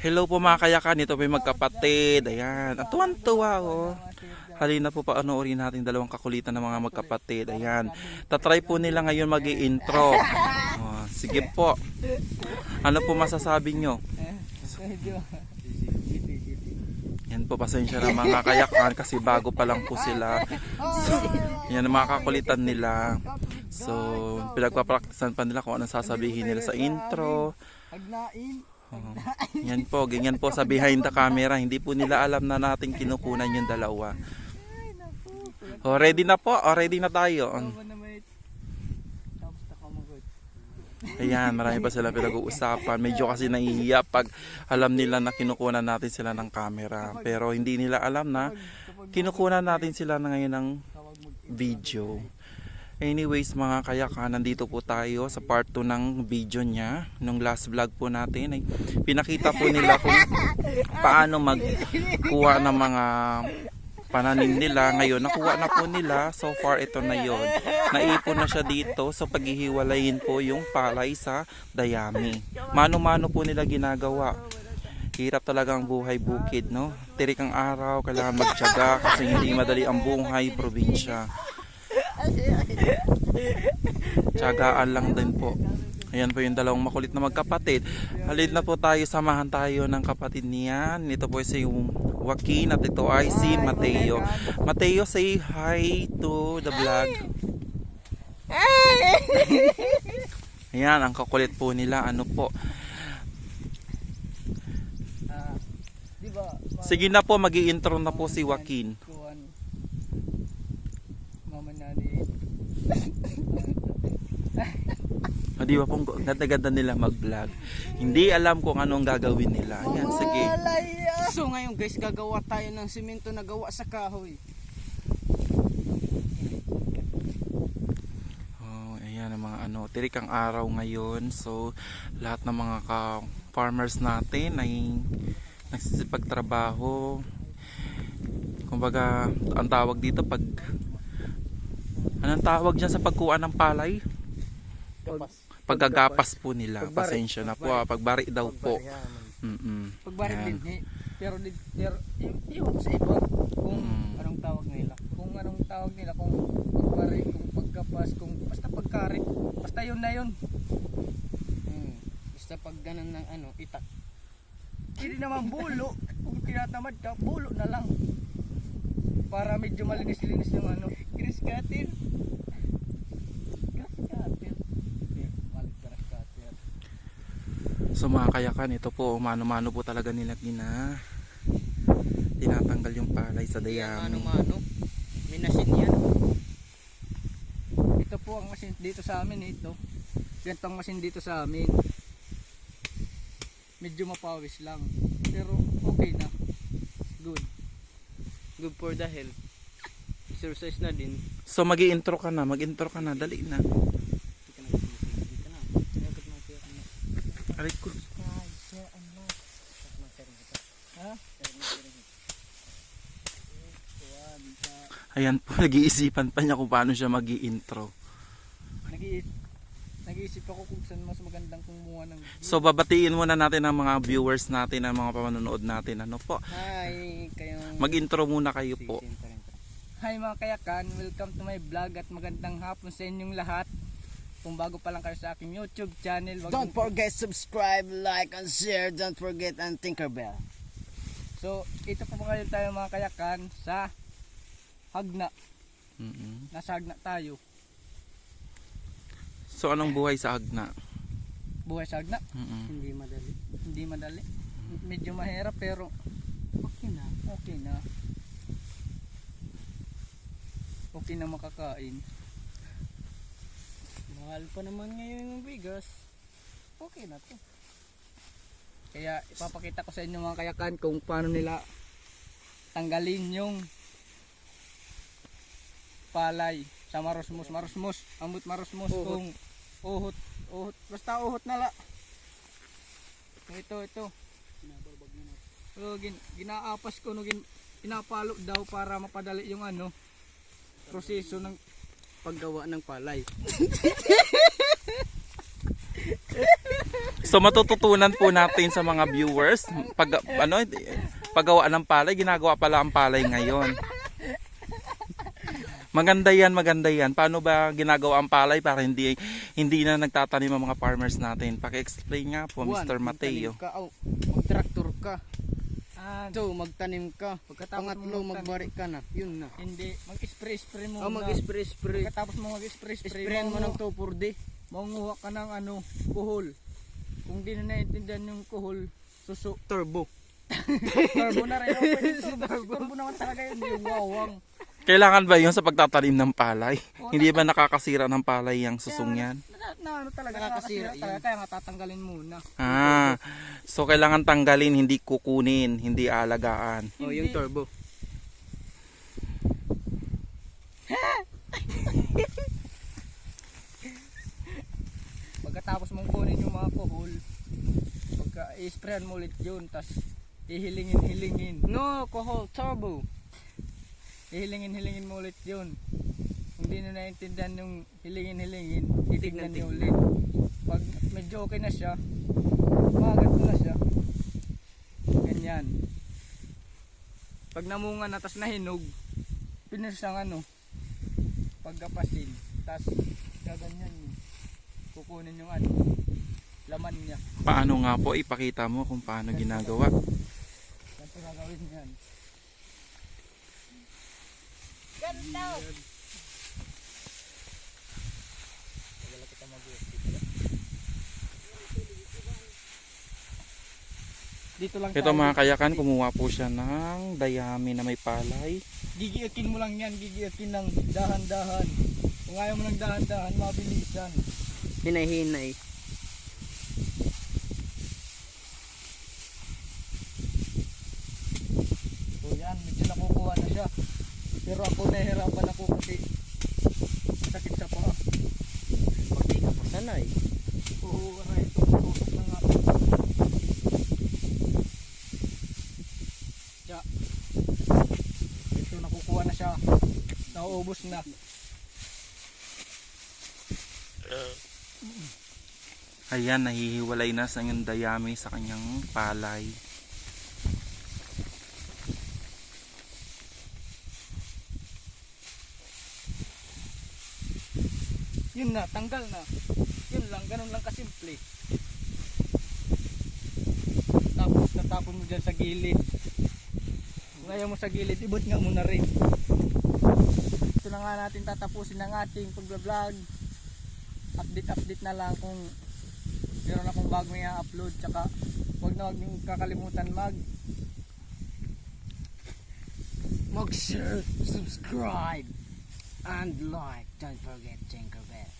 Hello po mga kayakan, ito po yung magkapatid. Ayan, ang tuwan-tuwa oh. Halina po panoorin natin dalawang kakulitan ng mga magkapatid. Ayan, tatry po nila ngayon mag-i-intro. Oh, sige po. Ano po masasabi nyo? Yan po, pasensya na mga kayakan kasi bago pa lang po sila. So, yan ang mga kakulitan nila. So, pinagpapraktisan pa nila kung anong sasabihin nila sa intro. Yan po, ganyan po sa behind the camera. Hindi po nila alam na natin kinukunan yung dalawa. Oh, ready na po? Oh, ready na tayo. Ayan, marami pa sila pinag-uusapan. Medyo kasi nahihiya pag alam nila na kinukunan natin sila ng camera. Pero hindi nila alam na kinukunan natin sila na ngayon ng video. Anyways mga kayakan, nandito po tayo sa part 2 ng video niya. Nung last vlog po natin ay pinakita po nila kung paano magkuha ng mga pananim nila. Ngayon nakuha na po nila. So far ito na yon. Naipon na siya dito. So paghihiwalayin po yung palay sa dayami. Mano-mano po nila ginagawa. Hirap talaga ang buhay bukid, no? Tirik ang araw, kailangan magtiyaga kasi hindi madali ang buhay probinsya. Tiyagaan lang din po. Ayan po yung dalawang makulit na magkapatid. Halid na po tayo, samahan tayo ng kapatid niyan. Ito po si Joaquin at ito ay si Mateo. Mateo, say hi to the vlog. Ayan, ang kakulit po nila. Ano po? Sige na po, mag-i-intro na po si Joaquin. Di ba pong ganda-ganda nila mag-vlog. Hindi alam kung anong gagawin nila. Ayan, sige. So ngayon guys, gagawa tayo ng simento na gawa sa kahoy. Oh, ayan ang mga ano, tirik ang araw ngayon. So lahat ng mga farmers natin ay nagsisipagtrabaho. Kumbaga, ang tawag dito pag anong tawag dyan sa pagkuha ng palay? Paggagapas po nila. Pasensya na po. Pagbari daw po. Pagbari din. Pero iwan ko sa iba kung anong tawag nila. Kung anong tawag nila. Kung pagbari, kung paggapas, kung basta pagkari. Basta yun na yun. Basta pag ganun ng ano, itak. Hindi naman bulo. Kung tinatamad ka, bulo na lang. Para medyo malinis-linis yung ano. Grass cutter. So mga kayakan, ito po, mano-mano po talaga nila tinatanggal yung palay sa dayami. Mano-mano, may machine yan. Ito po ang machine dito sa amin, ito. Ganito ang machine dito sa amin. Medyo mapawis lang, pero okay na. Good. Good for the health. Exercise na din. So mag-i-intro ka na, dali na. Aray ko. Ayan po, nag-iisipan pa niya kung paano siya mag-i-intro. Nag-iisip ako kung saan mas magandang kumuha ng video. So babatiin muna natin ang mga viewers natin, ang mga pamanonood natin. Ano po? Hi, kayong Mag-intro muna kayo po. Hi mga kayakan, welcome to my vlog at magandang hapon sa inyong lahat. Kung bago pa lang kayo sa aking YouTube channel, don't forget subscribe, like, and share. Don't forget and Tinkerbell. So, ito po ngayon tayo mga kayakan sa Hagna. Nasa Hagna tayo. So anong buhay sa Hagna? Buhay sa Hagna? Hindi madali. Hindi madali. Medyo mahirap pero okay na. Okay na. Okay na makakain. Mahal pa naman ngayon ng bigas. Okay na to. Kaya ipapakita ko sa inyo mga kayakan kung paano nila tanggalin yung palay sa marusmos. Ambot marusmos kung uhot. Basta uhot na la. Ito. So, ginaapas ko, pinapalo daw para mapadali yung ano, proseso ng paggawa ng palay. So matututunan po natin sa mga viewers pag paggawa ng palay, ginagawa pala ang palay ngayon. Maganda yan, maganda yan. Paano ba ginagawa ang palay para hindi na nagtatanim ang mga farmers natin? Paki-explain nga po, Mr. Mateo. Mag-tractor ka. Ah, So, magtanim ka. Pagkatapos Pangatlo, mo magbari ka na. Yun na. hindi, mag-spray muna. Mag-spray. Pagkatapos mo mag-spray, Sprayan mo ng 2,4-D. manguha ka ng kuhol. Kung di na naiintindihan yung kuhol, suso. Turbo. Turbo na rin. Turbo naman talaga yun, yung wawang. Kailangan ba yun sa pagtatanim ng palay? Hindi ba nakakasira ng palay yung susong yan? Ano talaga, Nakakasira nakakasira talaga, kaya nga tatanggalin muna. So kailangan tanggalin, hindi kukunin, hindi alagaan. Oh, yung turbo. Pagkatapos mong kunin yung mga kuhol, pagka i-sprayan mo ulit yun, tas ihilingin. No, kohol, turbo. Ihilingin mo ulit yun. Kung di na naintindihan yung hilingin, titignan niyo Tignan. ulit. Pag medyo okay na siya, magat na siya. Ganyan. Pag namunga na tas nahinog, pinursang pagkapasin, tas gaganyan yun. Kukunin yung laman niya. Paano nga po? Ipakita mo kung paano ginagawa. Ganito gagawin yan. Dito lang Ito mga kayakan, kumuha po siya ng dayami na may palay. gigiyakin mo lang yan, gigiyakin ng dahan-dahan. Kung ayaw mo ng dahan-dahan, mabilisan. Hinay-hinay. So yan, medyo nakukuha na siya. Pero ako nahihirapan ako kasi sakit sa paa. Pag di ka pasanay. Oo, aray, tusok na nga. Siya. Ito nakukuha na siya. Nauubos na. Ayan, nahihiwalay na sa yung dayami sa kanyang palay. Yun na, tanggal na. Yun lang, ganun lang kasimple. Tapos natapon mo dyan sa gilid. Kung ayaw mo sa gilid, ibot nga mo na rin. Ito na nga natin tatapusin ang ating pag-vlog. Update na lang kung meron akong bagong i-upload. Tsaka huwag na huwag niyong kakalimutan Mag-share, subscribe, and like. Don't forget Tinkerbell.